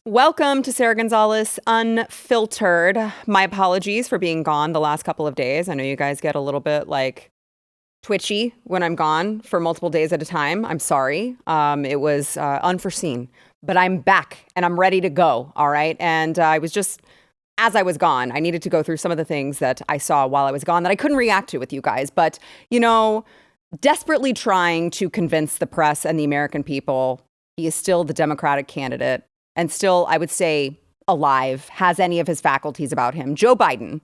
Welcome to Sara Gonzales Unfiltered. My apologies for being gone the last couple of days. I know you guys get a little bit twitchy when I'm gone for multiple days at a time. I'm sorry. It was unforeseen, but I'm back and I'm ready to go. All right. And as I was gone, I needed to go through some of the things that I saw while I was gone that I couldn't react to with you guys. But, desperately trying to convince the press and the American people he is still the Democratic candidate and still, I would say, alive, has any of his faculties about him. Joe Biden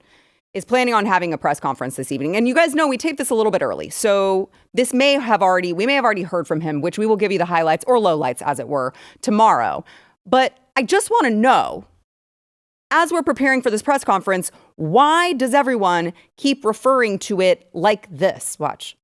is planning on having a press conference this evening. And you guys know we taped this a little bit early. So we may have already heard from him, which we will give you the highlights or lowlights, as it were, tomorrow. But I just want to know, as we're preparing for this press conference, why does everyone keep referring to it like this? Watch.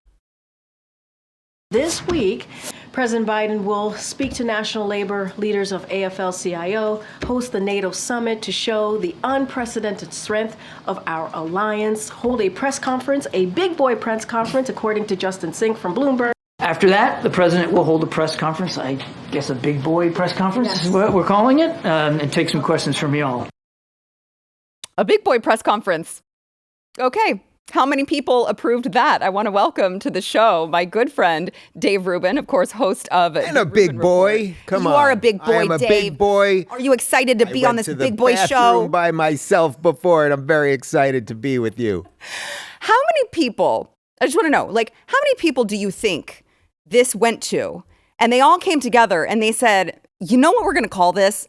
This week, President Biden will speak to national labor leaders of AFL-CIO, host the NATO summit to show the unprecedented strength of our alliance, hold a press conference, a big boy press conference, according to Justin Sink from Bloomberg. After that, the president will hold a press conference, I guess a big boy press conference is what we're calling it, and take some questions from y'all. A big boy press conference. Okay. How many people approved that? I want to welcome to the show my good friend, Dave Rubin, of course, host of And a big boy. Come on. You are a big boy, I'm a Dave. big boy. Are you excited to be on this big boy show? I went to the bathroom by myself before, and I'm very excited to be with you. How many people, I just want to know, how many people do you think this went to? And they all came together and they said, you know what we're going to call this?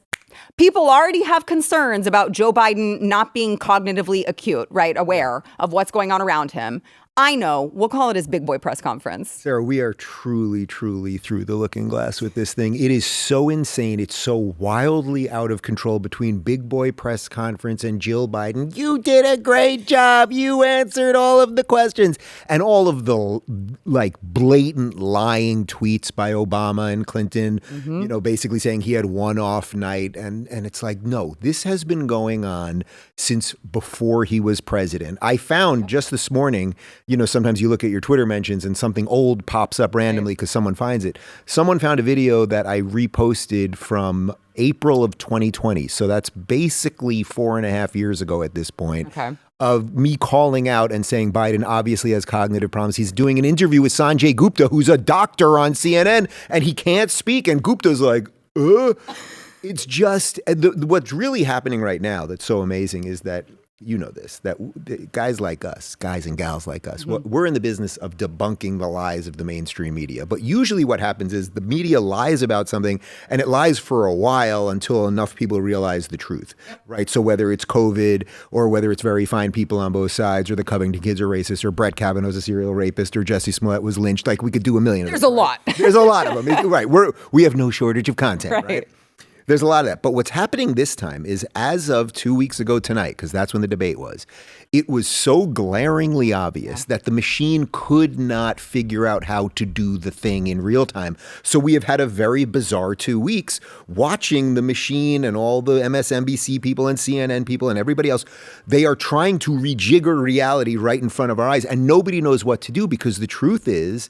People already have concerns about Joe Biden not being cognitively acute, right? Aware of what's going on around him. I know. We'll call it his big boy press conference. Sarah, we are truly, truly through the looking glass with this thing. It is so insane. It's so wildly out of control between big boy press conference and Jill Biden. You did a great job. You answered all of the questions. And all of the blatant lying tweets by Obama and Clinton, basically saying he had one off night. And it's like, no, this has been going on since before he was president. I found just this morning, sometimes you look at your Twitter mentions and something old pops up randomly because someone finds it. Someone found a video that I reposted from April of 2020. So that's basically 4.5 years ago at this point. Of me calling out and saying Biden obviously has cognitive problems. He's doing an interview with Sanjay Gupta, who's a doctor on CNN, and he can't speak. And Gupta's like, It's just what's really happening right now that's so amazing is that that guys like us, guys and gals like us, we're in the business of debunking the lies of the mainstream media. But usually what happens is the media lies about something and it lies for a while until enough people realize the truth, right? So whether it's COVID or whether it's very fine people on both sides or the Covington kids are racist or Brett Kavanaugh's a serial rapist or Jussie Smollett was lynched, we could do a million of them. There's a lot. There's a lot of them, right? We have no shortage of content, right? There's a lot of that. But what's happening this time is as of 2 weeks ago tonight, because that's when the debate was, it was so glaringly obvious that the machine could not figure out how to do the thing in real time. So we have had a very bizarre 2 weeks watching the machine and all the MSNBC people and CNN people and everybody else. They are trying to rejigger reality right in front of our eyes. And nobody knows what to do because the truth is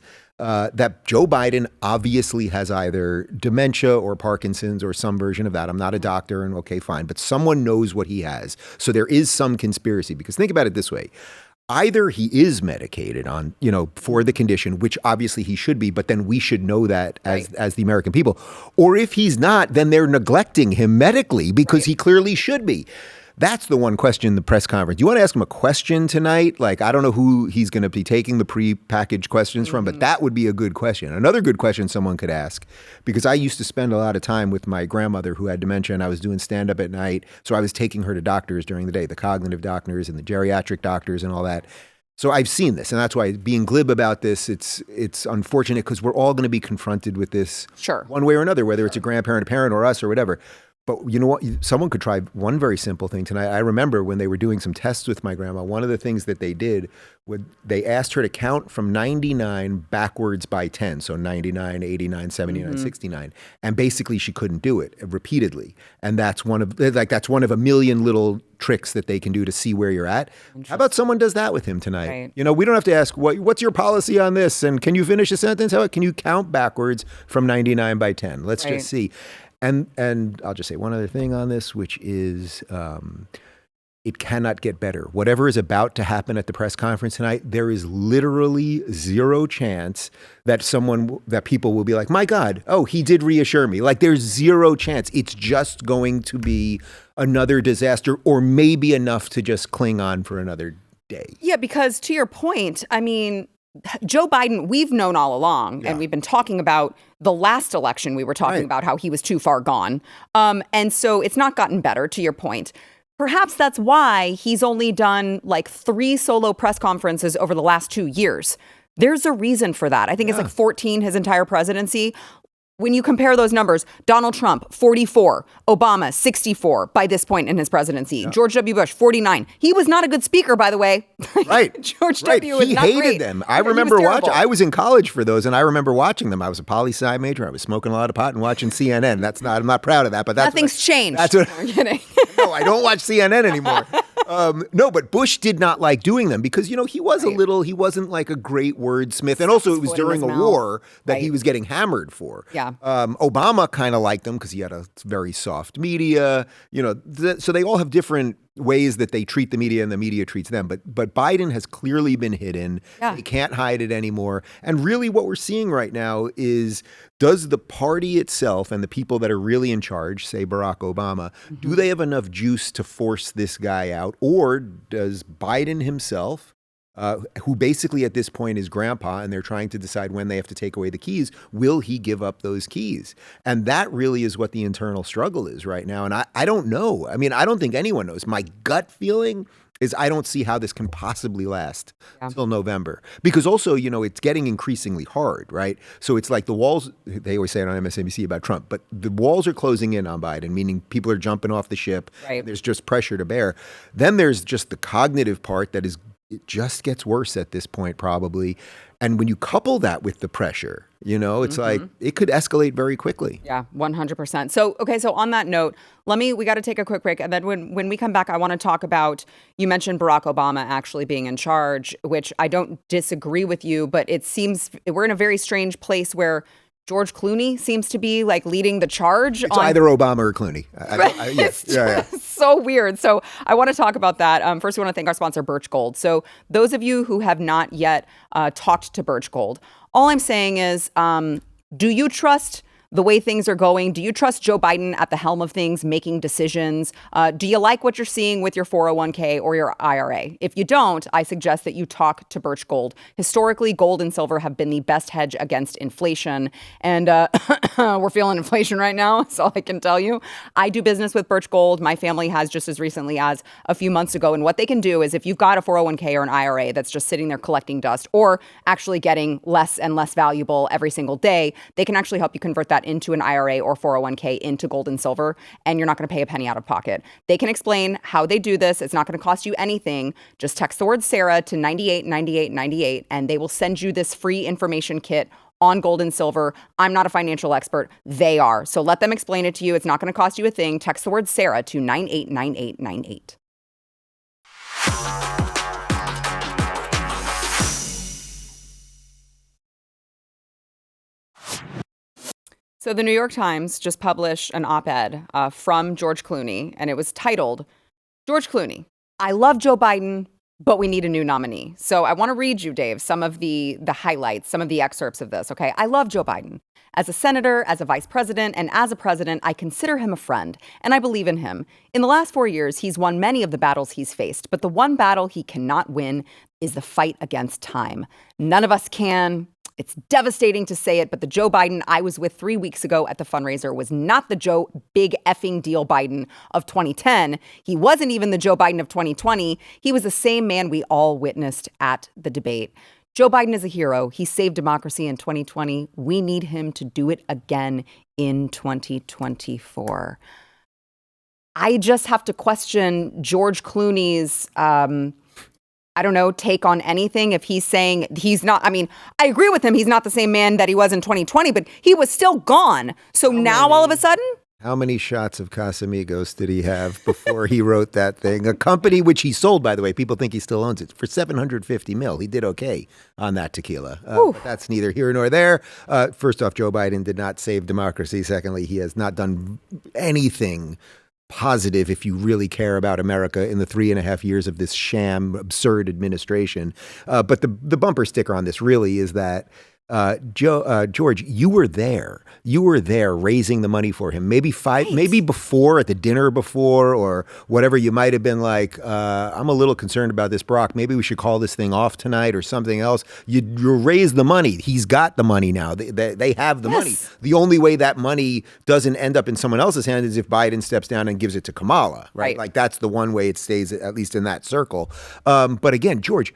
that Joe Biden obviously has either dementia or Parkinson's or some version of that. I'm not a doctor and okay, fine. But someone knows what he has. So there is some conspiracy because think about it this way. Either he is medicated on, for the condition, which obviously he should be, but then we should know that as the American people. Or if he's not, then they're neglecting him medically because he clearly should be. That's the one question in the press conference. You want to ask him a question tonight? I don't know who he's going to be taking the pre-packaged questions from, but that would be a good question. Another good question someone could ask, because I used to spend a lot of time with my grandmother who had dementia and I was doing stand-up at night. So I was taking her to doctors during the day, the cognitive doctors and the geriatric doctors and all that. So I've seen this, and that's why being glib about this, it's unfortunate because we're all going to be confronted with this one way or another, whether it's a grandparent, a parent, or us or whatever. But you know what? Someone could try one very simple thing tonight. I remember when they were doing some tests with my grandma, one of the things that they did they asked her to count from 99 backwards by 10. So 99, 89, 79, 69. And basically she couldn't do it repeatedly. And that's one of a million little tricks that they can do to see where you're at. How about someone does that with him tonight? Right. We don't have to ask, what's your policy on this? And can you finish a sentence? How can you count backwards from 99 by 10? Let's just see. And I'll just say one other thing on this, which is it cannot get better. Whatever is about to happen at the press conference tonight, there is literally zero chance that people will be like, my God, oh, he did reassure me. Like, there's zero chance. It's just going to be another disaster, or maybe enough to just cling on for another day. Yeah, because to your point, I mean, Joe Biden, we've known all along, and we've been talking about the last election. We were talking about how he was too far gone. And so it's not gotten better, to your point. Perhaps that's why he's only done like 3 solo press conferences over the last 2 years. There's a reason for that. I think it's like 14 his entire presidency. When you compare those numbers, Donald Trump, 44, Obama, 64 by this point in his presidency, George W. Bush, 49. He was not a good speaker, by the way. Right. George W. was He not hated great. them. I remember watching. I was in college for those, and I remember watching them. I was a poli-sci major. I was smoking a lot of pot and watching CNN. I'm not proud of that, but Nothing's changed. That's what I'm kidding. No, I don't watch CNN anymore. No, but Bush did not like doing them because, he was he wasn't like a great wordsmith. And also it was during a war that he was getting hammered for. Yeah. Obama kind of liked them because he had a very soft media, so they all have different ways that they treat the media and the media treats them. But Biden has clearly been hidden. Yeah. They can't hide it anymore. And really what we're seeing right now is, does the party itself and the people that are really in charge, say Barack Obama, do they have enough juice to force this guy out? Or does Biden himself, who basically at this point is grandpa, and they're trying to decide when they have to take away the keys, will he give up those keys? And that really is what the internal struggle is right now. And I don't know. I mean, I don't think anyone knows. My gut feeling is I don't see how this can possibly last until November. Because also, it's getting increasingly hard, right? So it's like the walls, they always say it on MSNBC about Trump, but the walls are closing in on Biden, meaning people are jumping off the ship. Right. There's just pressure to bear. Then there's just the cognitive part that it just gets worse at this point, probably. And when you couple that with the pressure, it's like it could escalate very quickly. Yeah, 100%. So, okay, so on that note, we got to take a quick break. And then when we come back, I want to talk about, you mentioned Barack Obama actually being in charge, which I don't disagree with you, but it seems we're in a very strange place where George Clooney seems to be like leading the charge. It's either Obama or Clooney. It's so weird. So I want to talk about that. First, we want to thank our sponsor, Birch Gold. So those of you who have not yet talked to Birch Gold, all I'm saying is, do you trust the way things are going? Do you trust Joe Biden at the helm of things, making decisions? Do you like what you're seeing with your 401k or your IRA? If you don't, I suggest that you talk to Birch Gold. Historically, gold and silver have been the best hedge against inflation. And we're feeling inflation right now. That's all I can tell you. I do business with Birch Gold. My family has just as recently as a few months ago. And what they can do is, if you've got a 401k or an IRA that's just sitting there collecting dust or actually getting less and less valuable every single day, they can actually help you convert that into an IRA or 401k into gold and silver, and you're not going to pay a penny out of pocket. They can explain how they do this. It's not going to cost you anything. Just text the word Sara to 989898, and they will send you this free information kit on gold and silver. I'm not a financial expert. They are. So let them explain it to you. It's not going to cost you a thing. Text the word Sara to 989898. So the New York Times just published an op-ed from George Clooney, and it was titled, George Clooney, I love Joe Biden, but we need a new nominee. So I want to read you, Dave, some of the highlights, some of the excerpts of this, okay? I love Joe Biden. As a senator, as a vice president, and as a president, I consider him a friend, and I believe in him. In the last 4 years, he's won many of the battles he's faced, but the one battle he cannot win is the fight against time. None of us can. It's devastating to say it, but the Joe Biden I was with 3 weeks ago at the fundraiser was not the Joe big effing deal Biden of 2010. He wasn't even the Joe Biden of 2020. He was the same man we all witnessed at the debate. Joe Biden is a hero. He saved democracy in 2020. We need him to do it again in 2024. I just have to question George Clooney's take on anything. If he's saying he's not, I agree with him. He's not the same man that he was in 2020, but he was still gone. So now all of a sudden, How many shots of Casamigos did he have before he wrote that thing? A company which he sold, by the way. People think he still owns it for $750 million. He did okay on that tequila. But that's neither here nor there. First off, Joe Biden did not save democracy. Secondly, he has not done anything positive if you really care about America in the 3.5 years of this sham, absurd administration. But the bumper sticker on this really is that George, you were there. You were there raising the money for him. Maybe before, at the dinner before, or whatever. You might have been like, I'm a little concerned about this, Barack. Maybe we should call this thing off tonight or something else. You raise the money. He's got the money now. They have the money. The only way that money doesn't end up in someone else's hand is if Biden steps down and gives it to Kamala, right? Like that's the one way it stays, at least in that circle. But again, George,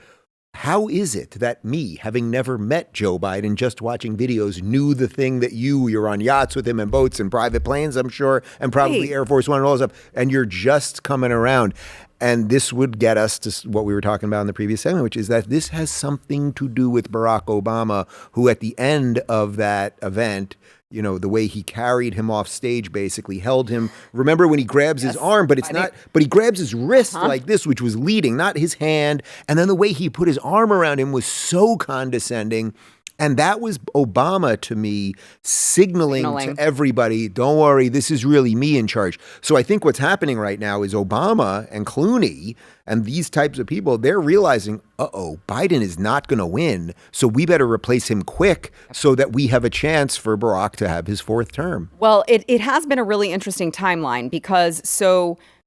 how is it that me, having never met Joe Biden, just watching videos, knew the thing that you're on yachts with him and boats and private planes, I'm sure, and probably Air Force One and all that stuff, and you're just coming around. And this would get us to what we were talking about in the previous segment, which is that this has something to do with Barack Obama, who at the end of that event, you know, the way he carried him off stage, basically held him. Remember when he grabs his arm, but he grabs his wrist like this, which was leading, not his hand. And then the way he put his arm around him was so condescending. And that was Obama, to me, signaling to everybody, don't worry, this is really me in charge. So I think what's happening right now is Obama and Clooney and these types of people, they're realizing, Biden is not going to win, so we better replace him quick so that we have a chance for Barack to have his fourth term. Well, it has been a really interesting timeline because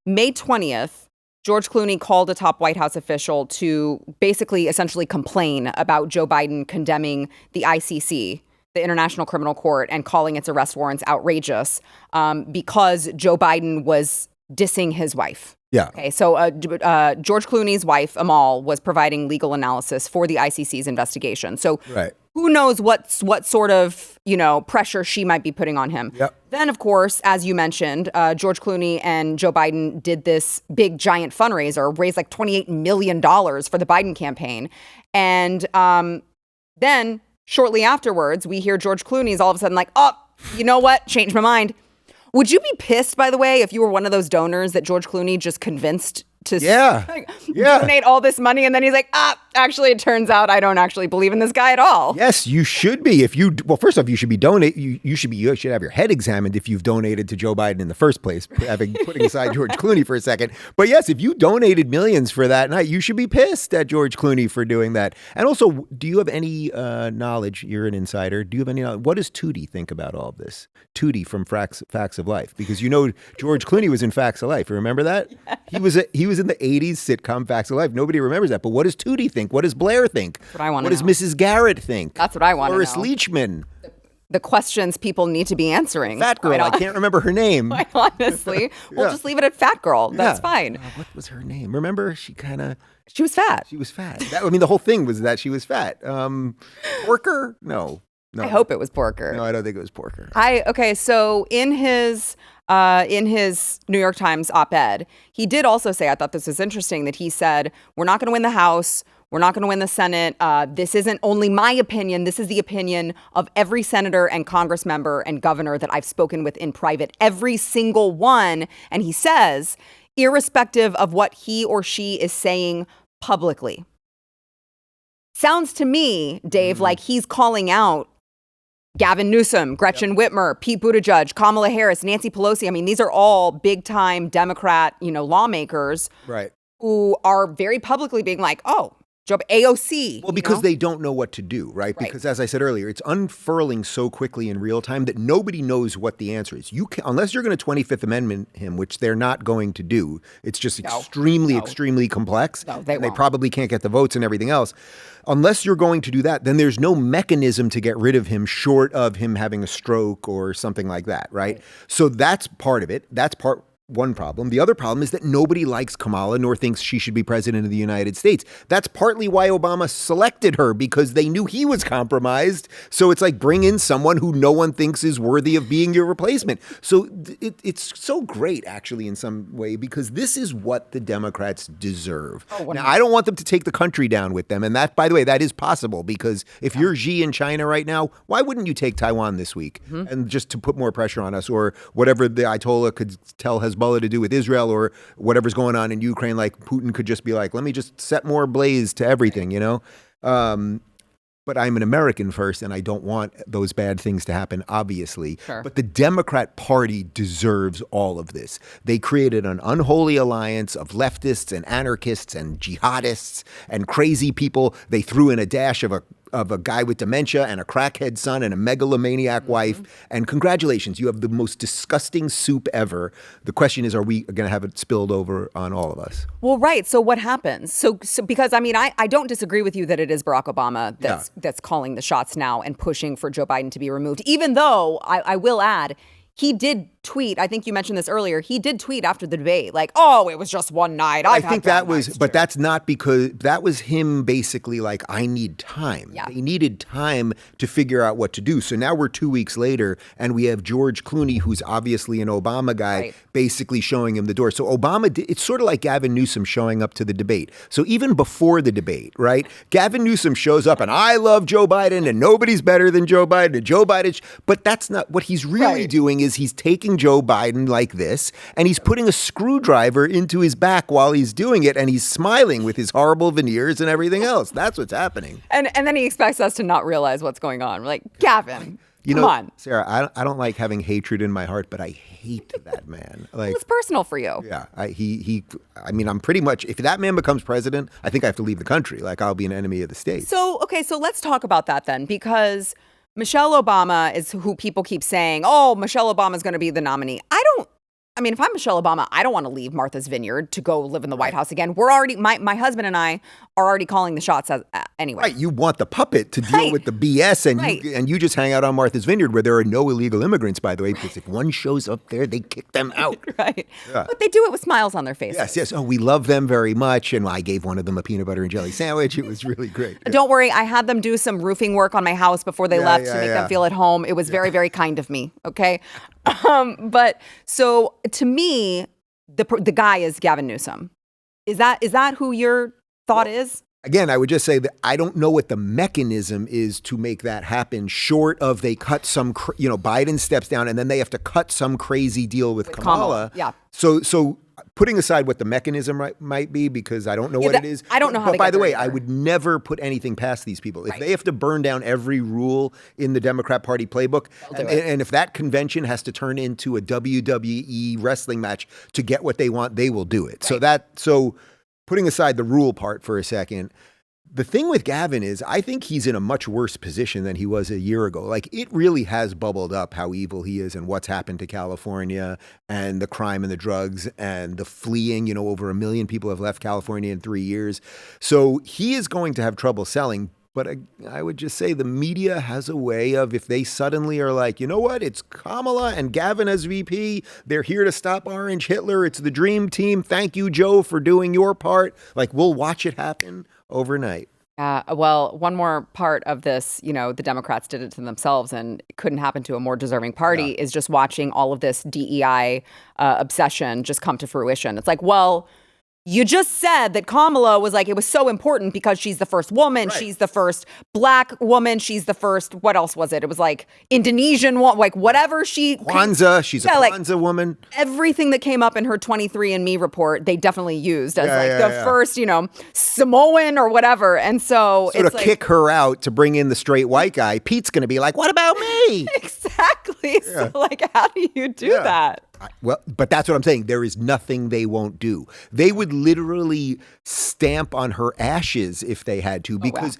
May 20th, George Clooney called a top White House official to basically essentially complain about Joe Biden condemning the ICC, the International Criminal Court, and calling its arrest warrants outrageous because Joe Biden was dissing his wife. Yeah. Okay. So George Clooney's wife, Amal, was providing legal analysis for the ICC's investigation. So who knows what sort of, pressure she might be putting on him. Yep. Then, of course, as you mentioned, George Clooney and Joe Biden did this big giant fundraiser, raised like $28 million for the Biden campaign. And then shortly afterwards, we hear George Clooney's all of a sudden like, oh, you know what? Changed my mind. Would you be pissed, by the way, if you were one of those donors that George Clooney just convinced to donate all this money, and then he's like, actually, it turns out I don't actually believe in this guy at all. Yes, you should be. First off, you should be you should have your head examined if you've donated to Joe Biden in the first place, putting aside George Clooney for a second. But yes, if you donated millions for that night, you should be pissed at George Clooney for doing that. And also, do you have any knowledge? You're an insider. Do you have any knowledge? What does Tootie think about all of this? Tootie from Facts of Life, because George Clooney was in Facts of Life. Remember that? Yes. He was in the 80s sitcom Facts of Life. Nobody remembers that. But what does Tootie think? What does Blair think? That's what I want to know. What does Mrs. Garrett think? That's what I want to know. Doris Leachman. The questions people need to be answering. Fat girl. I can't remember her name. Honestly. We'll just leave it at fat girl. That's fine. What was her name? Remember? She was fat. She was fat. The whole thing was that she was fat. Porker? No. I hope it was Porker. No, I don't think it was Porker. So in his New York Times op-ed, he did also say, I thought this was interesting, that he said, we're not going to win the House. We're not going to win the Senate. This isn't only my opinion. This is the opinion of every senator and Congress member and governor that I've spoken with in private, every single one. And he says, irrespective of what he or she is saying publicly. Sounds to me, Dave, like he's calling out Gavin Newsom, Gretchen Whitmer, Pete Buttigieg, Kamala Harris, Nancy Pelosi. I mean, these are all big-time Democrat, lawmakers who are very publicly being like, AOC. Well, because they don't know what to do, right? Because as I said earlier, it's unfurling so quickly in real time that nobody knows what the answer is. Unless you're going to 25th Amendment him, which they're not going to do. It's just extremely complex. No, they probably can't get the votes and everything else. Unless you're going to do that, then there's no mechanism to get rid of him short of him having a stroke or something like that, right? So that's part of it. That's part one problem. The other problem is that nobody likes Kamala nor thinks she should be president of the United States. That's partly why Obama selected her, because they knew he was compromised. So it's like, bring in someone who no one thinks is worthy of being your replacement. So it's so great, actually, in some way, because this is what the Democrats deserve. Now, I don't want them to take the country down with them. And that, by the way, that is possible, because if you're Xi in China right now, why wouldn't you take Taiwan this week? And just to put more pressure on us, or whatever the Ayatollah could tell Hezbollah to do with Israel, or whatever's going on in Ukraine, like Putin could just be like, let me just set more blaze to everything, you know? But I'm an American first, and I don't want those bad things to happen, obviously. Sure. But the Democrat Party deserves all of this. They created an unholy alliance of leftists and anarchists and jihadists and crazy people. They threw in a dash of a guy with dementia and a crackhead son and a megalomaniac wife. And congratulations, you have the most disgusting soup ever. The question is, are we going to have it spilled over on all of us? Well, right. So what happens? So because, I mean, I don't disagree with you that it is Barack Obama that's calling the shots now and pushing for Joe Biden to be removed, even though I will add, he did tweet. I think you mentioned this earlier. He did tweet after the debate, like, "Oh, it was just one night." I think that was, but that's not because that was him basically like, "I need time." Yeah. He needed time to figure out what to do. So now we're 2 weeks later, and we have George Clooney, who's obviously an Obama guy, basically showing him the door. So Obama, it's sort of like Gavin Newsom showing up to the debate. So even before the debate, right? Gavin Newsom shows up, and I love Joe Biden, and nobody's better than Joe Biden. And Joe Biden, but that's not what he's really doing. Is he's taking Joe Biden like this, and he's putting a screwdriver into his back while he's doing it, and he's smiling with his horrible veneers and everything else. That's what's happening. And then he expects us to not realize what's going on. We're like, Gavin, come on. Sarah, I don't like having hatred in my heart, but I hate that man. Like, it's personal for you. Yeah, I mean, I'm pretty much, if that man becomes president, I think I have to leave the country. Like, I'll be an enemy of the state. So let's talk about that then, because Michelle Obama is who people keep saying, oh, Michelle Obama is going to be the nominee. I mean, if I'm Michelle Obama, I don't want to leave Martha's Vineyard to go live in the White House again. We're already, my husband and I are already calling the shots anyway. Right, you want the puppet to deal with the BS, and you just hang out on Martha's Vineyard, where there are no illegal immigrants, by the way, because if one shows up there, they kick them out. Right. Yeah. But they do it with smiles on their faces. Yes. Oh, we love them very much, and I gave one of them a peanut butter and jelly sandwich. It was really great. Yeah. Don't worry, I had them do some roofing work on my house before they left to make them feel at home. It was very, very kind of me. Okay. But so to me, the guy is Gavin Newsom. Is that who your thought is? Again, I would just say that I don't know what the mechanism is to make that happen, short of they cut some, Biden steps down and then they have to cut some crazy deal with Kamala. Yeah. So putting aside what the mechanism might be, because I don't know what it is. I don't know how. But by the way, I would never put anything past these people. If they have to burn down every rule in the Democrat Party playbook, and if that convention has to turn into a WWE wrestling match to get what they want, they will do it. Right. So putting aside the rule part for a second, the thing with Gavin is I think he's in a much worse position than he was a year ago. Like, it really has bubbled up how evil he is and what's happened to California and the crime and the drugs and the fleeing. Over 1 million people have left California in 3 years. So he is going to have trouble selling. But I would just say the media has a way of, if they suddenly are like, you know what, it's Kamala and Gavin as VP. They're here to stop Orange Hitler. It's the dream team. Thank you, Joe, for doing your part. Like, we'll watch it happen overnight. Well, one more part of this, the Democrats did it to themselves and it couldn't happen to a more deserving party, is just watching all of this DEI obsession just come to fruition. It's like, well, you just said that Kamala was like, it was so important because she's the first woman. Right. She's the first Black woman. She's the first, what else was it? It was like Indonesian, like whatever Kwanzaa. She's a Kwanzaa woman. Everything that came up in her 23andMe report, they definitely used as the first, Samoan or whatever. And so it's to kick her out to bring in the straight white guy, Pete's going to be like, what about me? Exactly. Yeah. So how do you do that? Well, but that's what I'm saying. There is nothing they won't do. They would literally stamp on her ashes if they had to, because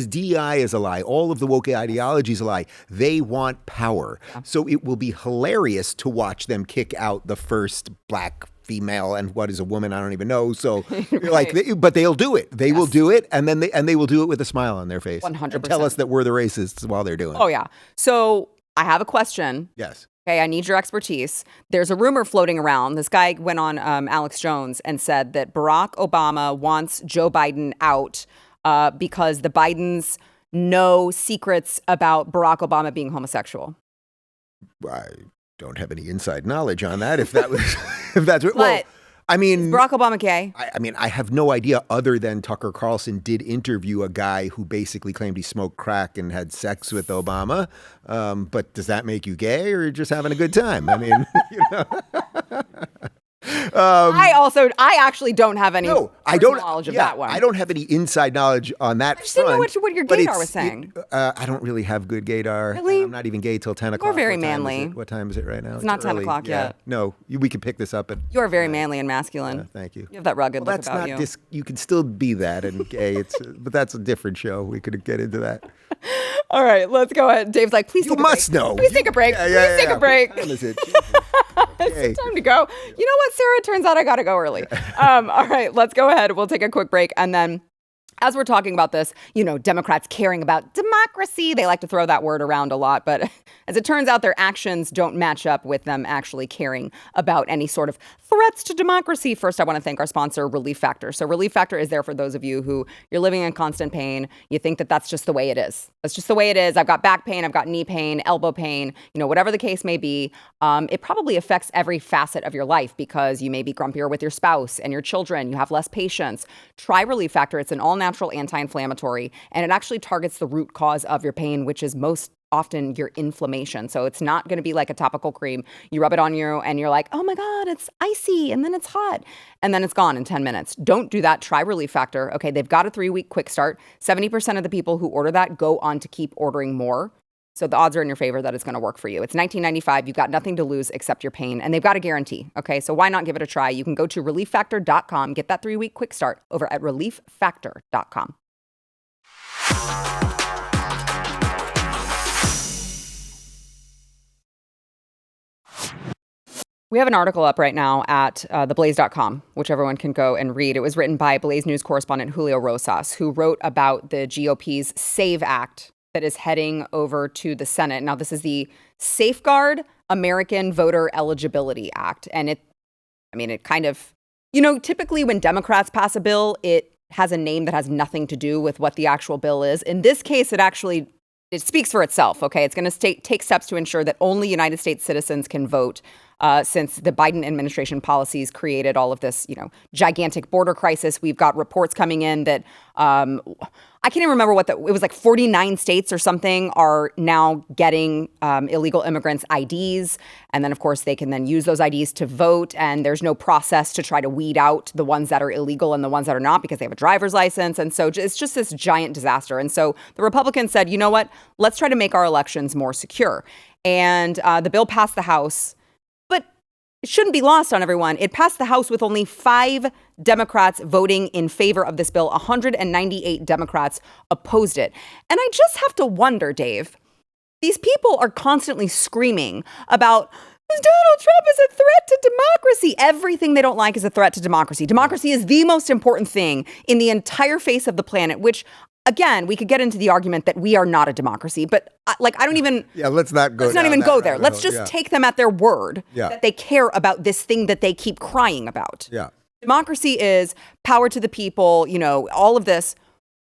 DEI is a lie. All of the woke ideology is a lie. They want power. Yeah. So it will be hilarious to watch them kick out the first Black female, and what is a woman? I don't even know. So but they'll do it. They will do it, and then they will do it with a smile on their face. 100%. And tell us that we're the racists while they're doing it. Oh yeah. So I have a question. Yes. Okay, I need your expertise. There's a rumor floating around. This guy went on Alex Jones and said that Barack Obama wants Joe Biden out because the Bidens know secrets about Barack Obama being homosexual. I don't have any inside knowledge on that. If that was, if that's what. Well, I mean, is Barack Obama gay? I mean, I have no idea other than Tucker Carlson did interview a guy who basically claimed he smoked crack and had sex with Obama. But does that make you gay or just having a good time? I mean, you know. I actually don't have any knowledge of that one. I don't have any inside knowledge on that front. I didn't know what your gaydar was saying. I don't really have good gaydar. Really? I'm not even gay till 10 o'clock. You're very manly. What time is it right now? It's not 10 early. o'clock yet. No, we can pick this up at. You're very manly and masculine. Thank you. You have that rugged look about you. You can still be that and gay. But that's a different show. We could get into that. All right, let's go ahead. Dave's like, please take a break. You must know. Please take a break. Please take a break. What time is it? It's time to go. You know what, Sarah? Turns out I got to go early. All right, let's go ahead. We'll take a quick break. And then as we're talking about this, you know, Democrats caring about democracy, they like to throw that word around a lot. But as it turns out, their actions don't match up with them actually caring about any sort of threats to democracy. First, I want to thank our sponsor, Relief Factor. So Relief Factor is there for those of you who you're living in constant pain. You think that that's just the way it is. That's just the way it is. I've got back pain. I've got knee pain, elbow pain, you know, whatever the case may be. It probably affects every facet of your life because you may be grumpier with your spouse and your children. You have less patience. Try Relief Factor. It's an all-natural anti-inflammatory, and it actually targets the root cause of your pain, which is most often your inflammation. So it's not going to be like a topical cream. You rub it on you and you're like, oh my God, it's icy. And then it's hot. And then it's gone in 10 minutes. Don't do that. Try Relief Factor. Okay, they've got a 3-week quick start. 70% of the people who order that go on to keep ordering more. So the odds are in your favor that it's going to work for you. It's $19.95. You've got nothing to lose except your pain. And they've got a guarantee. Okay, so why not give it a try? You can go to relieffactor.com. Get that 3-week quick start over at relieffactor.com. We have an article up right now at theblaze.com, which everyone can go and read. It was written by Blaze News correspondent Julio Rosas, who wrote about the GOP's SAVE Act that is heading over to the Senate. Now, this is the Safeguard American Voter Eligibility Act. And it kind of, you know, typically when Democrats pass a bill, it has a name that has nothing to do with what the actual bill is. In this case, it speaks for itself, okay? It's going to take steps to ensure that only United States citizens can vote since the Biden administration policies created all of this, you know, gigantic border crisis. We've got reports coming in that I can't even remember it was like 49 states or something are now getting illegal immigrants' IDs. And then, of course, they can then use those IDs to vote. And there's no process to try to weed out the ones that are illegal and the ones that are not because they have a driver's license. And so it's just this giant disaster. And so the Republicans said, you know what, let's try to make our elections more secure. And the bill passed the House. It shouldn't be lost on everyone. It passed the House with only 5 Democrats voting in favor of this bill. 198 Democrats opposed it. And I just have to wonder, Dave, these people are constantly screaming about Donald Trump is a threat to democracy. Everything they don't like is a threat to democracy. Democracy is the most important thing in the entire face of the planet, which again, we could get into the argument that we are not a democracy, but I don't even. Yeah, let's not even go there. Let's just take them at their word that they care about this thing that they keep crying about. Yeah. Democracy is power to the people, you know, all of this.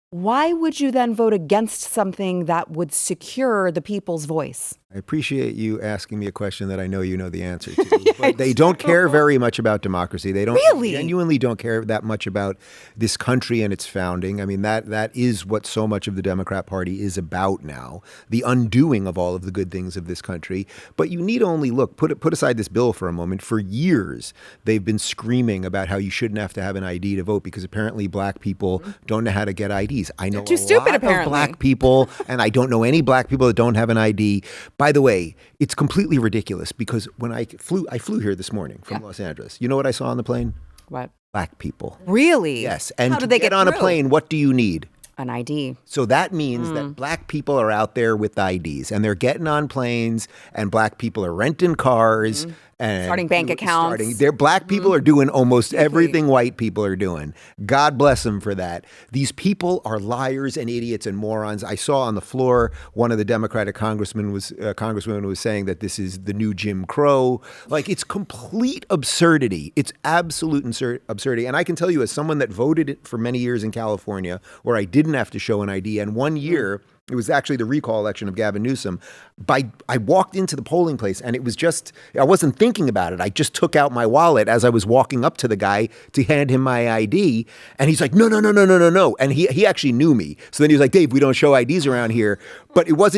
Why would you then vote against something that would secure the people's voice? I appreciate you asking me a question that I know you know the answer to. But they don't care very much about democracy. They don't genuinely don't care that much about this country and its founding. I mean, that is what so much of the Democrat Party is about now, the undoing of all of the good things of this country. But you need only look, put aside this bill for a moment. For years, they've been screaming about how you shouldn't have to have an ID to vote because apparently black people don't know how to get IDs. I know too stupid, lot of black people, and I don't know any black people that don't have an ID. By the way, it's completely ridiculous because when I flew here this morning from Los Angeles. You know what I saw on the plane? What? Black people. Really? Yes. And how did they get on through? A plane, what do you need? An ID. So that means that black people are out there with IDs and they're getting on planes and black people are renting cars and Starting bank accounts. Their black people are doing almost everything white people are doing. God bless them for that. These people are liars and idiots and morons. I saw on the floor one of the Democratic congresswomen was saying that this is the new Jim Crow. Like, it's complete absurdity. It's absolute absurdity. And I can tell you, as someone that voted for many years in California, where I didn't have to show an ID, and 1 year. It was actually the recall election of Gavin Newsom. I walked into the polling place and it was just, I wasn't thinking about it. I just took out my wallet as I was walking up to the guy to hand him my ID. And he's like, no. And he actually knew me. So then he was like, Dave, we don't show IDs around here. But it was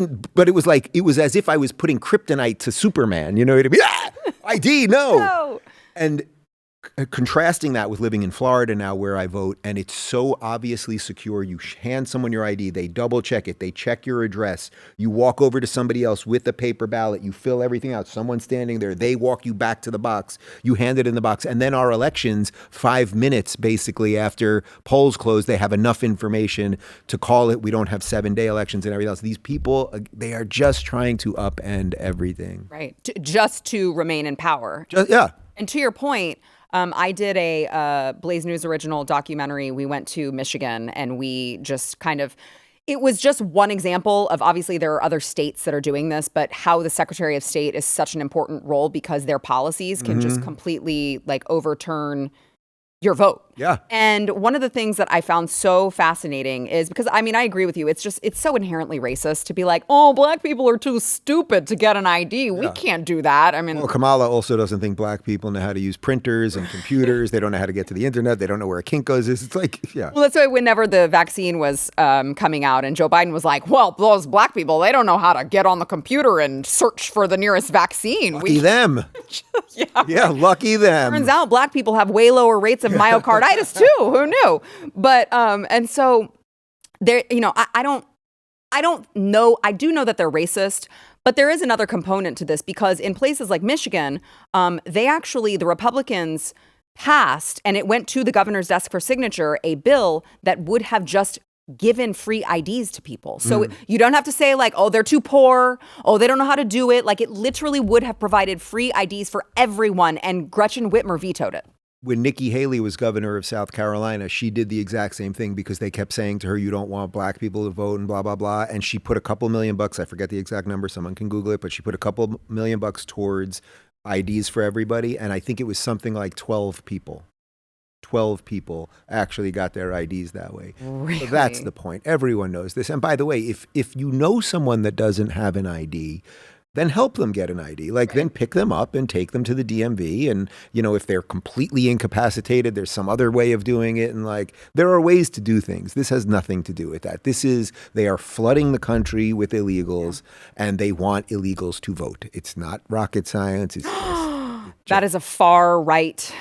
as if I was putting kryptonite to Superman. You know what I mean? Ah, ID, no. And contrasting that with living in Florida now where I vote, and it's so obviously secure. You hand someone your ID, they double check it, they check your address. You walk over to somebody else with a paper ballot, you fill everything out. Someone's standing there, they walk you back to the box, you hand it in the box. And then our elections, 5 minutes basically after polls close, they have enough information to call it. We don't have 7-day elections and everything else. These people, they are just trying to upend everything. Right. Just to remain in power. Yeah. And to your point, I did a Blaze News original documentary. We went to Michigan and we just it was just one example of, obviously there are other states that are doing this, but how the Secretary of State is such an important role because their policies can just completely overturn your vote. Yeah. And one of the things that I found so fascinating is because, I agree with you. It's so inherently racist to be like, oh, black people are too stupid to get an ID. We can't do that. Well, Kamala also doesn't think black people know how to use printers and computers. They don't know how to get to the internet. They don't know where a Kinko's is. It's like, yeah. Well, that's why whenever the vaccine was coming out and Joe Biden was like, well, those black people, they don't know how to get on the computer and search for the nearest vaccine. Lucky them. Yeah, lucky them. Turns out black people have way lower rates of myocarditis too. Who knew? But and so there, I don't know. I do know that they're racist, but there is another component to this because in places like Michigan, the Republicans passed, and it went to the governor's desk for signature, a bill that would have just given free IDs to people. So you don't have to say like, oh, they're too poor. Oh, they don't know how to do it. Like, it literally would have provided free IDs for everyone. And Gretchen Whitmer vetoed it. When Nikki Haley was governor of South Carolina, she did the exact same thing because they kept saying to her, you don't want black people to vote and blah, blah, blah. And she put a couple $1 million, I forget the exact number, someone can Google it, but she put a couple $1 million towards IDs for everybody. And I think it was something like 12 people. 12 people actually got their IDs that way. Really? So that's the point. Everyone knows this. And by the way, if you know someone that doesn't have an ID, then help them get an ID. Then pick them up and take them to the DMV. And, if they're completely incapacitated, there's some other way of doing it. And there are ways to do things. This has nothing to do with that. They are flooding the country with illegals and they want illegals to vote. It's not rocket science. It's that is a far right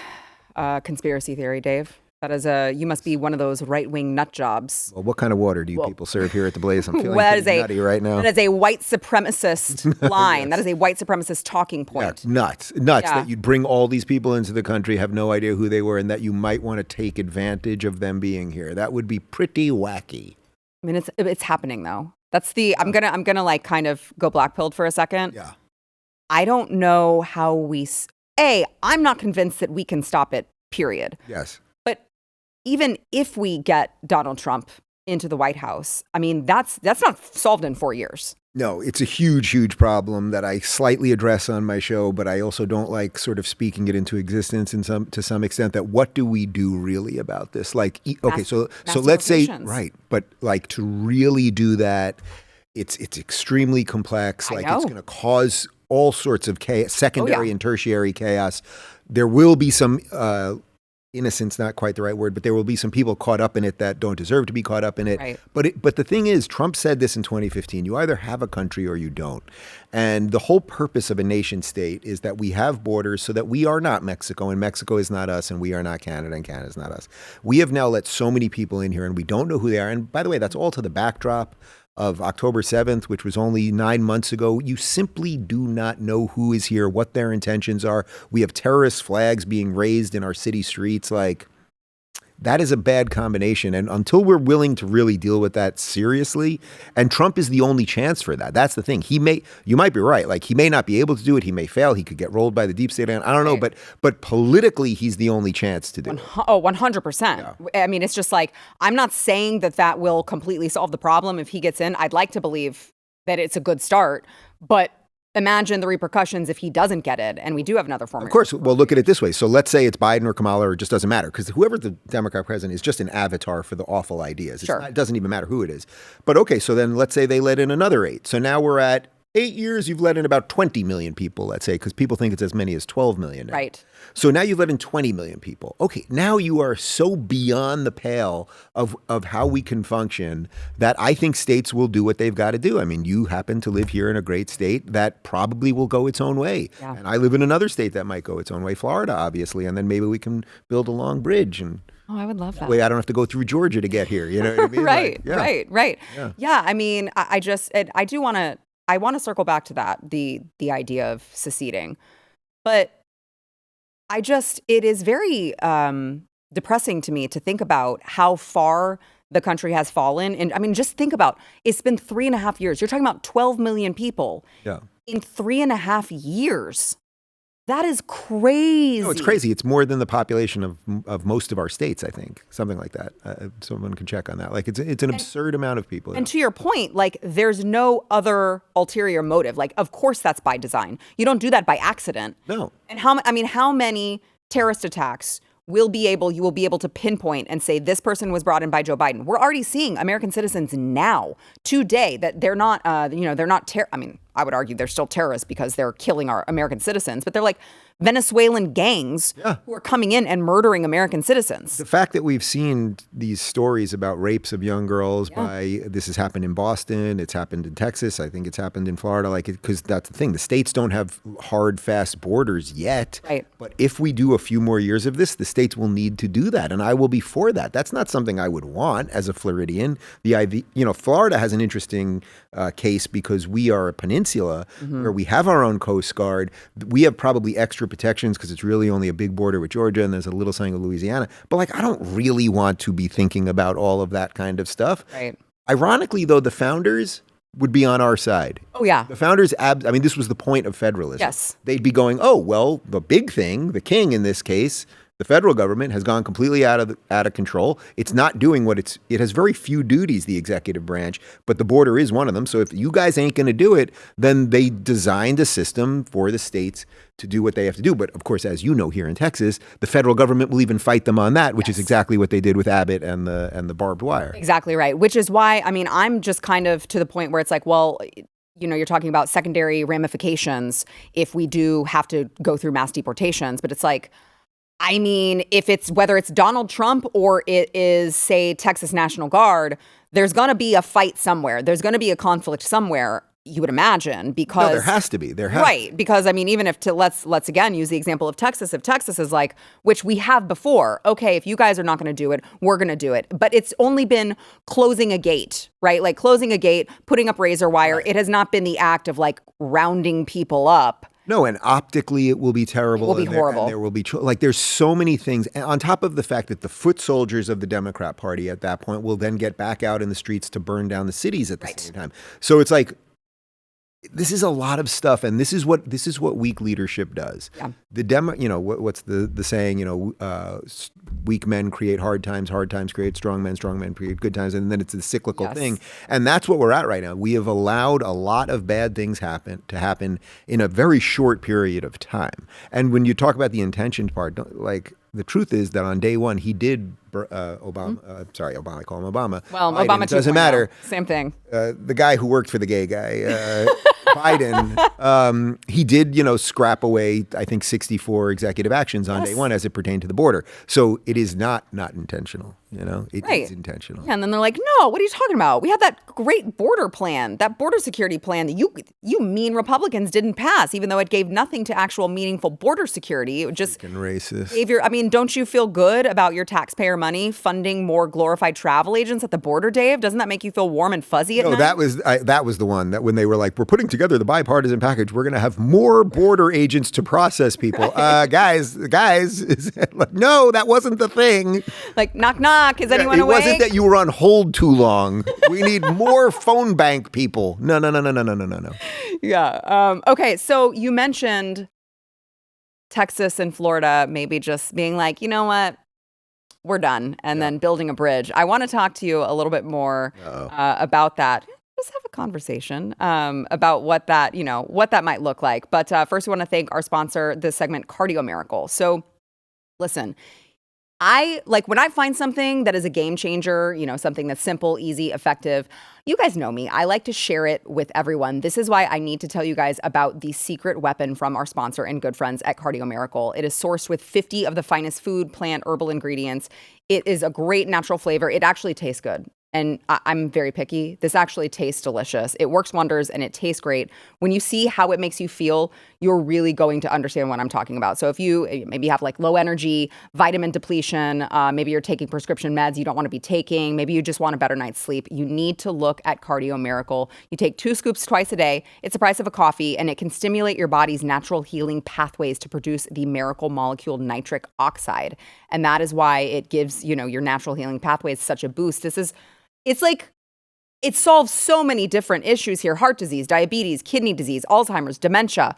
conspiracy theory, Dave. That is you must be one of those right-wing nut jobs. Well, what kind of water do you people serve here at the Blaze? I'm feeling pretty nutty right now. That is a white supremacist line. Yes. That is a white supremacist talking point. Yeah, nuts that you'd bring all these people into the country, have no idea who they were, and that you might want to take advantage of them being here. That would be pretty wacky. It's happening though. That's I'm gonna kind of go black-pilled for a second. Yeah. I don't know how I'm not convinced that we can stop it, period. Yes. But even if we get Donald Trump into the White House, that's not solved in 4 years. No, it's a huge, huge problem that I slightly address on my show, but I also don't like sort of speaking it into existence to some extent. That what do we do really about this? So let's say, right, but to really do that, it's extremely complex. It's going to cause all sorts of chaos, secondary and tertiary chaos. There will be some innocence, not quite the right word, but there will be some people caught up in it that don't deserve to be caught up in it. Right. But the thing is, Trump said this in 2015, you either have a country or you don't. And the whole purpose of a nation state is that we have borders so that we are not Mexico and Mexico is not us and we are not Canada and Canada is not us. We have now let so many people in here and we don't know who they are. And by the way, that's all to the backdrop of October 7th, which was only 9 months ago. You simply do not know who is here, what their intentions are. We have terrorist flags being raised in our city streets. that is a bad combination. And until we're willing to really deal with that seriously, and Trump is the only chance for that. That's the thing. You might be right. Like, he may not be able to do it. He may fail. He could get rolled by the deep state. I don't know. But politically, he's the only chance to do it. Oh, 100%. Yeah. I mean, it's just like, I'm not saying that will completely solve the problem if he gets in. I'd like to believe that it's a good start, but imagine the repercussions if he doesn't get it, and we do have another form. Of course. Well, look at it this way. So let's say it's Biden or Kamala, or it just doesn't matter, because whoever the Democrat president is just an avatar for the awful ideas. It doesn't even matter who it is. But okay, so then let's say they let in another 8. So now we're at 8 years, you've let in about 20 million people, let's say, because people think it's as many as 12 million now. Right. So now you've let in 20 million people. Okay, now you are so beyond the pale of how we can function that I think states will do what they've got to do. I mean, you happen to live here in a great state that probably will go its own way. Yeah. And I live in another state that might go its own way, Florida, obviously, and then maybe we can build a long bridge and... Oh, I would love that. That way I don't have to go through Georgia to get here. You know what I mean? Right. Yeah, I mean, I want to circle back to that, the idea of seceding. But it is very depressing to me to think about how far the country has fallen. And I mean, just think about, it's been 3.5 years. You're talking about 12 million people in 3.5 years. That is crazy. No, it's crazy. It's more than the population of most of our states, I think. Something like that. Someone can check on that. Like, it's an absurd amount of people. And to your point, like, there's no other ulterior motive. Like, of course that's by design. You don't do that by accident. No. And how many terrorist attacks you will be able to pinpoint and say this person was brought in by Joe Biden? We're already seeing American citizens now, today, that they're not, I would argue they're still terrorists because they're killing our American citizens, but they're like Venezuelan gangs who are coming in and murdering American citizens. The fact that we've seen these stories about rapes of young girls this has happened in Boston, it's happened in Texas, I think it's happened in Florida, because that's the thing. The states don't have hard, fast borders yet. Right. But if we do a few more years of this, the states will need to do that. And I will be for that. That's not something I would want as a Floridian. Florida has an interesting case because we are a peninsula where we have our own Coast Guard. We have probably extra protections because it's really only a big border with Georgia and there's a little something of Louisiana. But I don't really want to be thinking about all of that kind of stuff. Right. Ironically, though, the founders would be on our side. Oh, yeah. The founders, this was the point of federalism. Yes. They'd be going, oh, well, the big thing, the king in this case, the federal government has gone completely out of control. It's not doing it has very few duties, the executive branch, but the border is one of them. So if you guys ain't going to do it, then they designed a system for the states to do what they have to do. But of course, as you know, here in Texas, the federal government will even fight them on that, which is exactly what they did with Abbott and the barbed wire. Exactly right. Which is why, I'm just kind of to the point where it's like, well, you're talking about secondary ramifications if we do have to go through mass deportations, but it's like, if it's whether it's Donald Trump or it is, say, Texas National Guard, there's going to be a fight somewhere. There's going to be a conflict somewhere, you would imagine, because... No, there has to be. Right, because, even if let's again use the example of Texas. If Texas is like, which we have before, okay, if you guys are not going to do it, we're going to do it. But it's only been closing a gate, right? Like closing a gate, putting up razor wire. Right. It has not been the act of rounding people up. No, and optically it will be terrible. It will be horrible. And there will be, there's so many things. And on top of the fact that the foot soldiers of the Democrat Party at that point will then get back out in the streets to burn down the cities at the same time. So it's like, this is a lot of stuff, and this is what weak leadership does. Yeah. What's the saying? Weak men create hard times create strong men create good times, and then it's a cyclical thing. And that's what we're at right now. We have allowed a lot of bad things to happen in a very short period of time. And when you talk about the intention part, the truth is that on day one he did. Obama, I call him Obama. Well, Biden, Obama doesn't matter. Same thing. The guy who worked for the gay guy, Biden, he did, scrap away, I think, 64 executive actions on day one as it pertained to the border. So it is not intentional. It is intentional. Yeah, and then they're like, no, what are you talking about? We had that great border plan, that border security plan that you mean Republicans didn't pass, even though it gave nothing to actual meaningful border security. It just racist. Don't you feel good about your taxpayer money funding more glorified travel agents at the border, Dave? Doesn't that make you feel warm and fuzzy at night? No, that was the one that when they were like, we're putting together the bipartisan package, we're going to have more border agents to process people. Guys, no, that wasn't the thing. Like, knock, knock. Is anyone awake? It wasn't that you were on hold too long. We need more phone bank people. No. Yeah. Okay. So you mentioned Texas and Florida maybe just being like, you know what? We're done. And then building a bridge. I want to talk to you a little bit more about that. Just have a conversation about what that might look like. But first, we want to thank our sponsor, this segment, Cardio Miracle. So listen, when I find something that is a game changer, something that's simple, easy, effective, you guys know me. I like to share it with everyone. This is why I need to tell you guys about the secret weapon from our sponsor and good friends at Cardio Miracle. It is sourced with 50 of the finest food, plant, herbal ingredients. It is a great natural flavor. It actually tastes good. And I'm very picky. This actually tastes delicious. It works wonders and it tastes great. When you see how it makes you feel, you're really going to understand what I'm talking about. So if you maybe have like low energy, vitamin depletion, maybe you're taking prescription meds you don't want to be taking, maybe you just want a better night's sleep, you need to look at Cardio Miracle. You take 2 scoops twice a day. It's the price of a coffee, and it can stimulate your body's natural healing pathways to produce the miracle molecule nitric oxide. And that is why it gives, your natural healing pathways such a boost. It solves so many different issues here: heart disease, diabetes, kidney disease, Alzheimer's, dementia.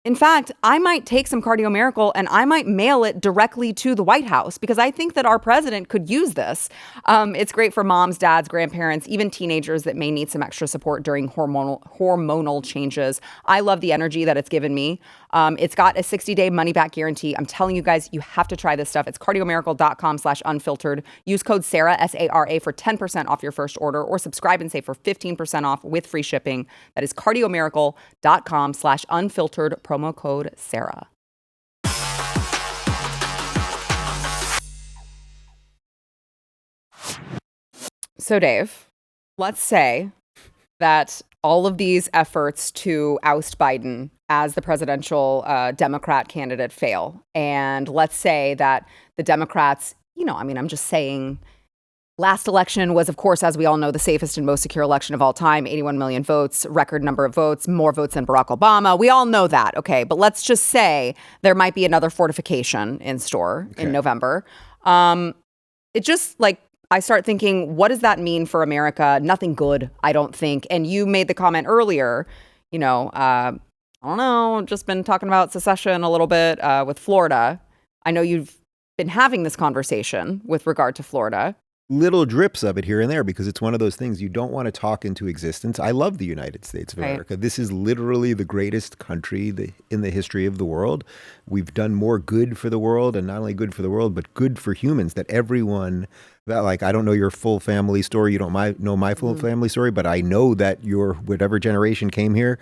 In fact, I might take some Cardio Miracle and I might mail it directly to the White House because I think that our president could use this. It's great for moms, dads, grandparents, even teenagers that may need some extra support during hormonal changes. I love the energy that it's given me. It's got a 60-day money-back guarantee. I'm telling you guys, you have to try this stuff. It's cardiomiracle.com/unfiltered. Use code Sara, SARA, for 10% off your first order, or subscribe and save for 15% off with free shipping. That is cardiomiracle.com/unfiltered, promo code Sara. So Dave, let's say that all of these efforts to oust Biden as the presidential Democrat candidate fail. And let's say that the Democrats, I'm just saying, last election was, of course, as we all know, the safest and most secure election of all time, 81 million votes, record number of votes, more votes than Barack Obama. We all know that, okay? But let's just say there might be another fortification in store in November. It just, I start thinking, what does that mean for America? Nothing good, I don't think. And you made the comment earlier, I don't know, just been talking about secession a little bit with Florida. I know you've been having this conversation with regard to Florida. Little drips of it here and there, because it's one of those things you don't want to talk into existence. I love the United States of America. Right. This is literally the greatest country in the history of the world. We've done more good for the world, and not only good for the world, but good for humans, that everyone that, I don't know your full family story. You don't know my full family story, but I know that your whatever generation came here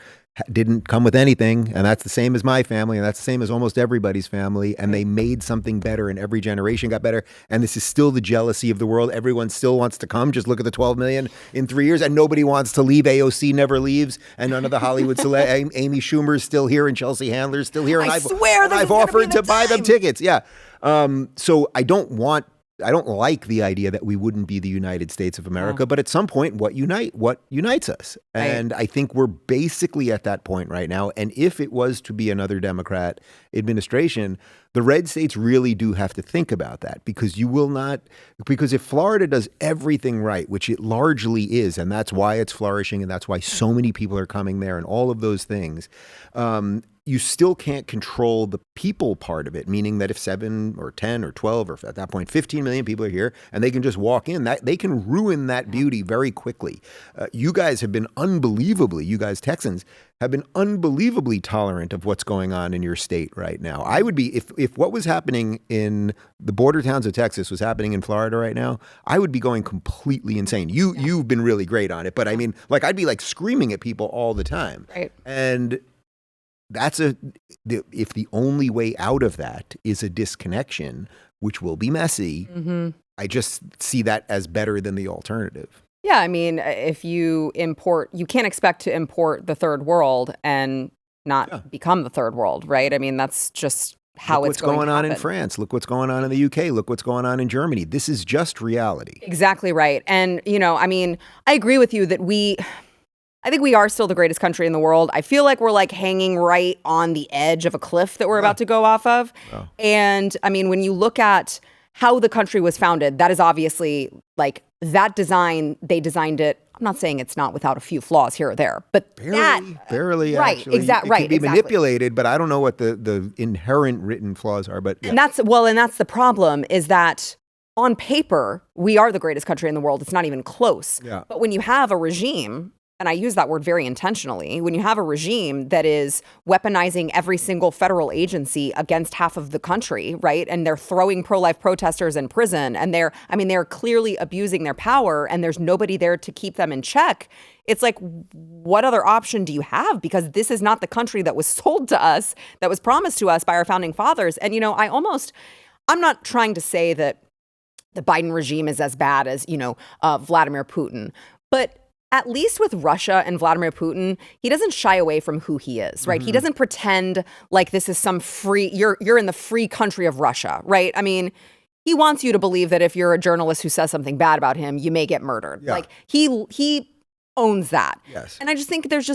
didn't come with anything, and that's the same as my family, and that's the same as almost everybody's family, and they made something better, and every generation got better, and this is still the jealousy of the world. Everyone still wants to come. Just look at the 12 million in 3 years, and nobody wants to leave. AOC never leaves, and none of the Hollywood Amy Schumer's still here, and Chelsea Handler's still here, and I've offered to buy them tickets. Yeah. So I don't like the idea that we wouldn't be the United States of America, but at some point, what unites us? And I think we're basically at that point right now. And if it was to be another Democrat administration, the red states really do have to think about that, because because if Florida does everything right, which it largely is, and that's why it's flourishing, and that's why so many people are coming there, and all of those things, you still can't control the people part of it, meaning that if 7 or 10 or 12 or at that point 15 million people are here and they can just walk in, that they can ruin that beauty very quickly. You guys Texans have been unbelievably tolerant of what's going on in your state right now. I would be, if what was happening in the border towns of Texas was happening in Florida right now, I would be going completely insane. You've been really great on it, but I mean, I'd be screaming at people all the time. Right. And if the only way out of that is a disconnection, which will be messy, I just see that as better than the alternative. Yeah, I mean, if you can't expect to import the third world and not become the third world, right? I mean, that's just how it's going to happen. Look what's going on in France. Look what's going on in the UK. Look what's going on in Germany. This is just reality. Exactly right. And, I agree with you that I think we are still the greatest country in the world. I feel like we're like hanging right on the edge of a cliff that we're about to go off of. Oh. And I mean, when you look at how the country was founded, that is obviously like that design, they designed it. I'm not saying it's not without a few flaws here or there, but barely, right, actually. Exactly, it can be manipulated, but I don't know what the inherent written flaws are. But yeah. And that's the problem is that on paper, we are the greatest country in the world. It's not even close. Yeah. But when you have a regime, and I use that word very intentionally, when you have a regime that is weaponizing every single federal agency against half of the country, right? And they're throwing pro-life protesters in prison, and they're clearly abusing their power, and there's nobody there to keep them in check. It's like, what other option do you have? Because this is not the country that was sold to us, that was promised to us by our founding fathers. And, I'm not trying to say that the Biden regime is as bad as, Vladimir Putin, but at least with Russia and Vladimir Putin, he doesn't shy away from who he is, right? Mm-hmm. He doesn't pretend like this is some you're in the free country of Russia, right? I mean, he wants you to believe that if you're a journalist who says something bad about him, you may get murdered. Yeah. Like he owns that. Yes. And I just think there's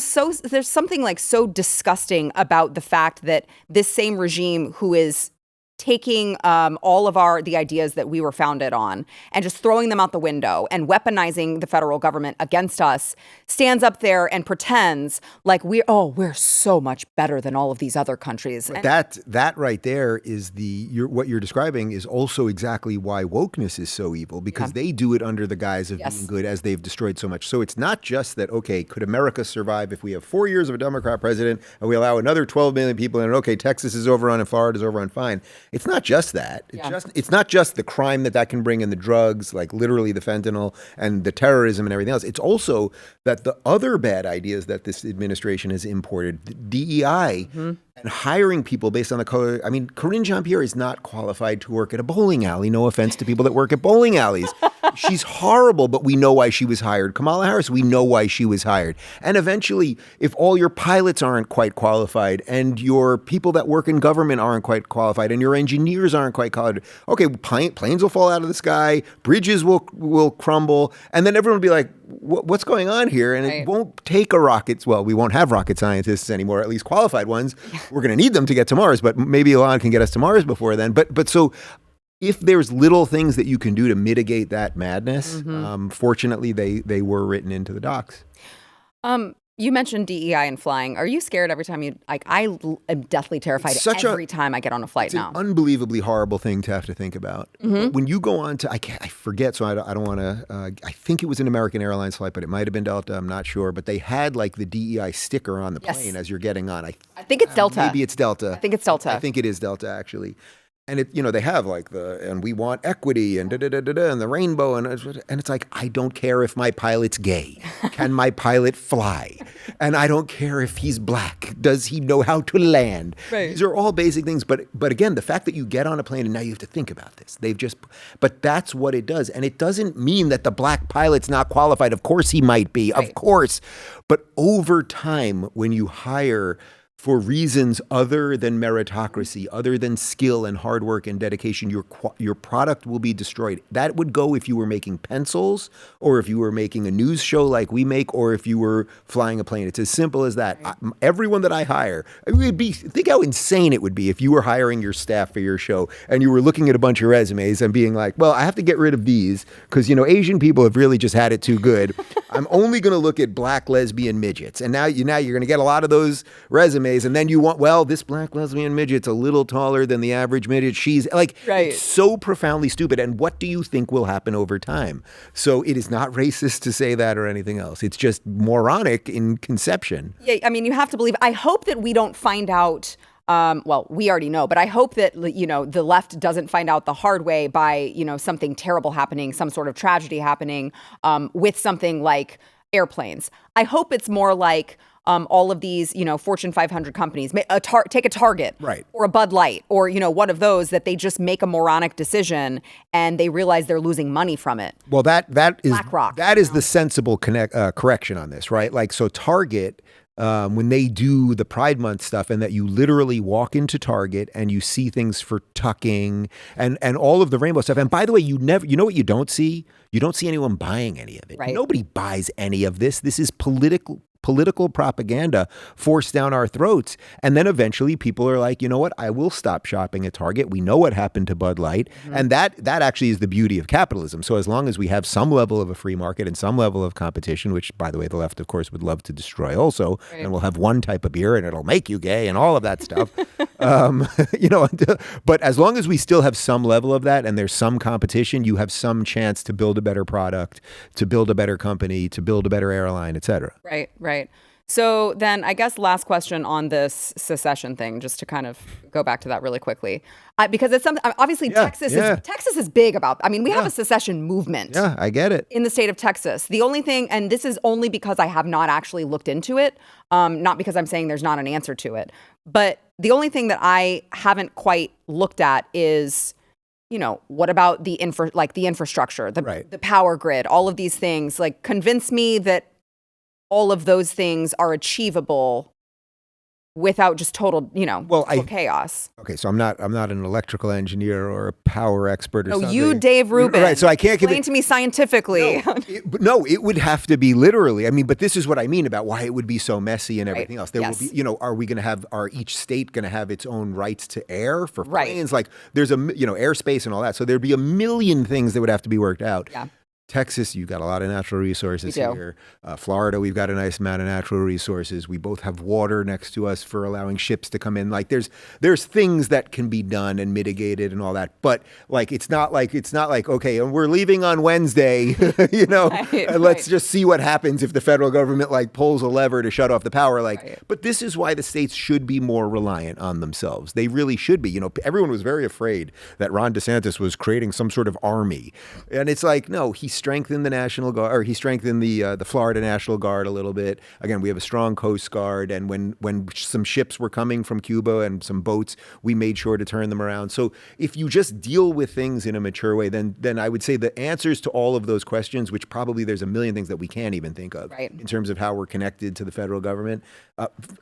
something like so disgusting about the fact that this same regime who is taking all of the ideas that we were founded on and just throwing them out the window and weaponizing the federal government against us, stands up there and pretends like we're so much better than all of these other countries. And that right there is what you're describing is also exactly why wokeness is so evil, because they do it under the guise of being good, as they've destroyed so much. So it's not just that, okay, could America survive if we have 4 years of a Democrat president and we allow another 12 million people in, and okay, Texas is overrun and Florida is overrun, fine. It's not just that. It's not just the crime that can bring in the drugs, like literally the fentanyl and the terrorism and everything else. It's also that the other bad ideas that this administration has imported, DEI, and hiring people based on the color. I mean, Karine Jean-Pierre is not qualified to work at a bowling alley. No offense to people that work at bowling alleys. She's horrible, but we know why she was hired. Kamala Harris, we know why she was hired. And eventually, if all your pilots aren't quite qualified and your people that work in government aren't quite qualified and your engineers aren't quite qualified, okay, planes will fall out of the sky, bridges will crumble, and then everyone will be like, what's going on here? And it won't take a rocket. Well, we won't have rocket scientists anymore, at least qualified ones. We're going to need them to get to Mars, but maybe Elon can get us to Mars before then. But so if there's little things that you can do to mitigate that madness, fortunately, they were written into the docs. You mentioned DEI and flying. Are you scared every time I am deathly terrified every time I get on a flight now. It's an unbelievably horrible thing to have to think about. Mm-hmm. When you go on to, I forget, so I don't want to, I think it was an American Airlines flight, but it might have been Delta, I'm not sure. But they had like the DEI sticker on the plane as you're getting on. I think it's Delta. Maybe it's Delta. I think it's Delta. I think it is Delta, actually. And they have like and we want equity and and the rainbow and it's like, I don't care if my pilot's gay. Can my pilot fly? And I don't care if he's black. Does he know how to land? Right. These are all basic things. But again, the fact that you get on a plane and now you have to think about this. But that's what it does. And it doesn't mean that the black pilot's not qualified. Of course he might be, of course. But over time, when you hire for reasons other than meritocracy, other than skill and hard work and dedication, your product will be destroyed. That would go if you were making pencils, or if you were making a news show like we make, or if you were flying a plane. It's as simple as that. Everyone that I hire, think how insane it would be if you were hiring your staff for your show and you were looking at a bunch of resumes and being like, well, I have to get rid of these because, Asian people have really just had it too good. I'm only going to look at black lesbian midgets. And now you're going to get a lot of those resumes. And then you want, this black lesbian midget's a little taller than the average midget. She's like, it's so profoundly stupid. And what do you think will happen over time? So it is not racist to say that or anything else. It's just moronic in conception. Yeah, I mean, you have to believe. I hope that we don't find out. We already know, but I hope that, the left doesn't find out the hard way by, something terrible happening, some sort of tragedy happening with something like airplanes. I hope it's more like all of these, Fortune 500 companies, take a Target or a Bud Light or, one of those that they just make a moronic decision and they realize they're losing money from it. Well, that is BlackRock, is the sensible correction on this, right? Like, so Target, when they do the Pride Month stuff and that you literally walk into Target and you see things for tucking and all of the rainbow stuff. And by the way, you know what you don't see? You don't see anyone buying any of it. Right. Nobody buys any of this. This is political political propaganda forced down our throats. And then eventually people are like, you know what? I will stop shopping at Target. We know what happened to Bud Light. And that actually is the beauty of capitalism. So as long as we have some level of a free market and some level of competition, which, by the way, the left, of course, would love to destroy also, and we'll have one type of beer and it'll make you gay and all of that stuff. But as long as we still have some level of that and there's some competition, you have some chance to build a better product, to build a better company, to build a better airline, et cetera. Right. So then I guess last question on this secession thing, just to kind of go back to that really quickly, because it's something, obviously Texas is big about, we have a secession movement. Yeah, I get it. In the state of Texas. The only thing, and this is only because I have not actually looked into it, not because I'm saying there's not an answer to it, but the only thing that I haven't quite looked at is, what about the infrastructure, the power grid, all of these things, like convince me that all of those things are achievable without just total, total chaos. Okay, so I'm not an electrical engineer or a power expert or something. You, Dave Rubin. Right, so I can't explain to me scientifically. No, it would have to be literally. But this is what I mean about why it would be so messy and everything else. There will be, are we going to have, each state going to have its own rights to air for planes? Like there's airspace and all that. So there'd be a million things that would have to be worked out. Yeah. Texas, you've got a lot of natural resources here. Florida, we've got a nice amount of natural resources. We both have water next to us for allowing ships to come in. Like there's things that can be done and mitigated and all that. But like it's not like okay, and we're leaving on Wednesday, and let's just see what happens if the federal government pulls a lever to shut off the power. But this is why the states should be more reliant on themselves. They really should be. Everyone was very afraid that Ron DeSantis was creating some sort of army, and it's like no, he strengthened the National Guard, or he strengthened the Florida National Guard a little bit. Again, we have a strong Coast Guard, and when some ships were coming from Cuba and some boats, we made sure to turn them around. So if you just deal with things in a mature way, then I would say the answers to all of those questions, which probably there's a million things that we can't even think of in terms of how we're connected to the federal government.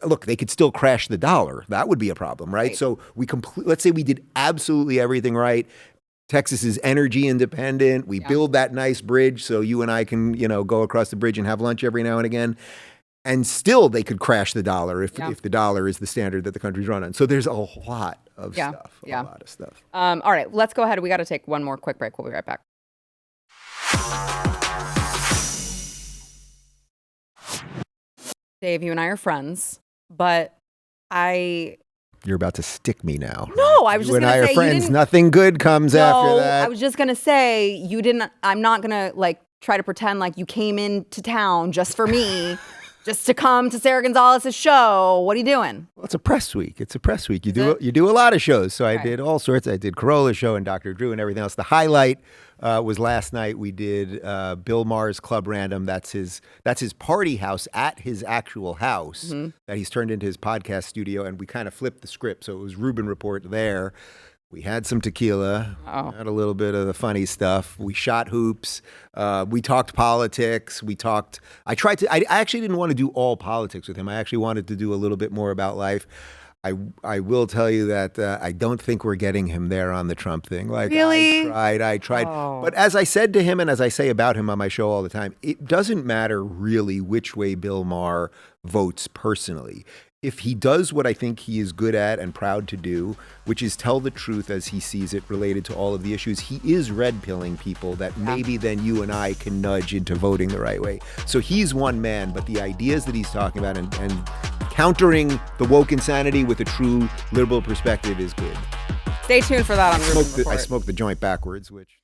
Look, they could still crash the dollar. That would be a problem, right? So let's say we did absolutely everything right. Texas is energy independent. We build that nice bridge so you and I can, go across the bridge and have lunch every now and again. And still they could crash the dollar if the dollar is the standard that the country's run on. So there's a lot of stuff, a lot of stuff. All right, let's go ahead. We got to take one more quick break. We'll be right back. Dave, you and I are friends, but You're about to stick me now. No, I was just going to say. You and I are friends. Nothing good comes after that. I was just going to say, I'm not going to try to pretend like you came into town just for me, just to come to Sara Gonzales' show. What are you doing? Well, it's a press week. You do a lot of shows. So I did all sorts. I did Carolla's show and Dr. Drew and everything else. The highlight was last night. We did Bill Maher's Club Random. That's his party house at his actual house that he's turned into his podcast studio. And we kind of flipped the script. So it was Rubin Report there. We had some tequila, had a little bit of the funny stuff. We shot hoops. We talked politics. I actually didn't want to do all politics with him. I actually wanted to do a little bit more about life. I will tell you that I don't think we're getting him there on the Trump thing. Really? I tried. Oh. But as I said to him and as I say about him on my show all the time, it doesn't matter really which way Bill Maher votes personally. If he does what I think he is good at and proud to do, which is tell the truth as he sees it related to all of the issues, he is red-pilling people that maybe then you and I can nudge into voting the right way. So he's one man, but the ideas that he's talking about and countering the woke insanity with a true liberal perspective is good. Stay tuned for that on Rubin Report. I smoked the joint backwards, which...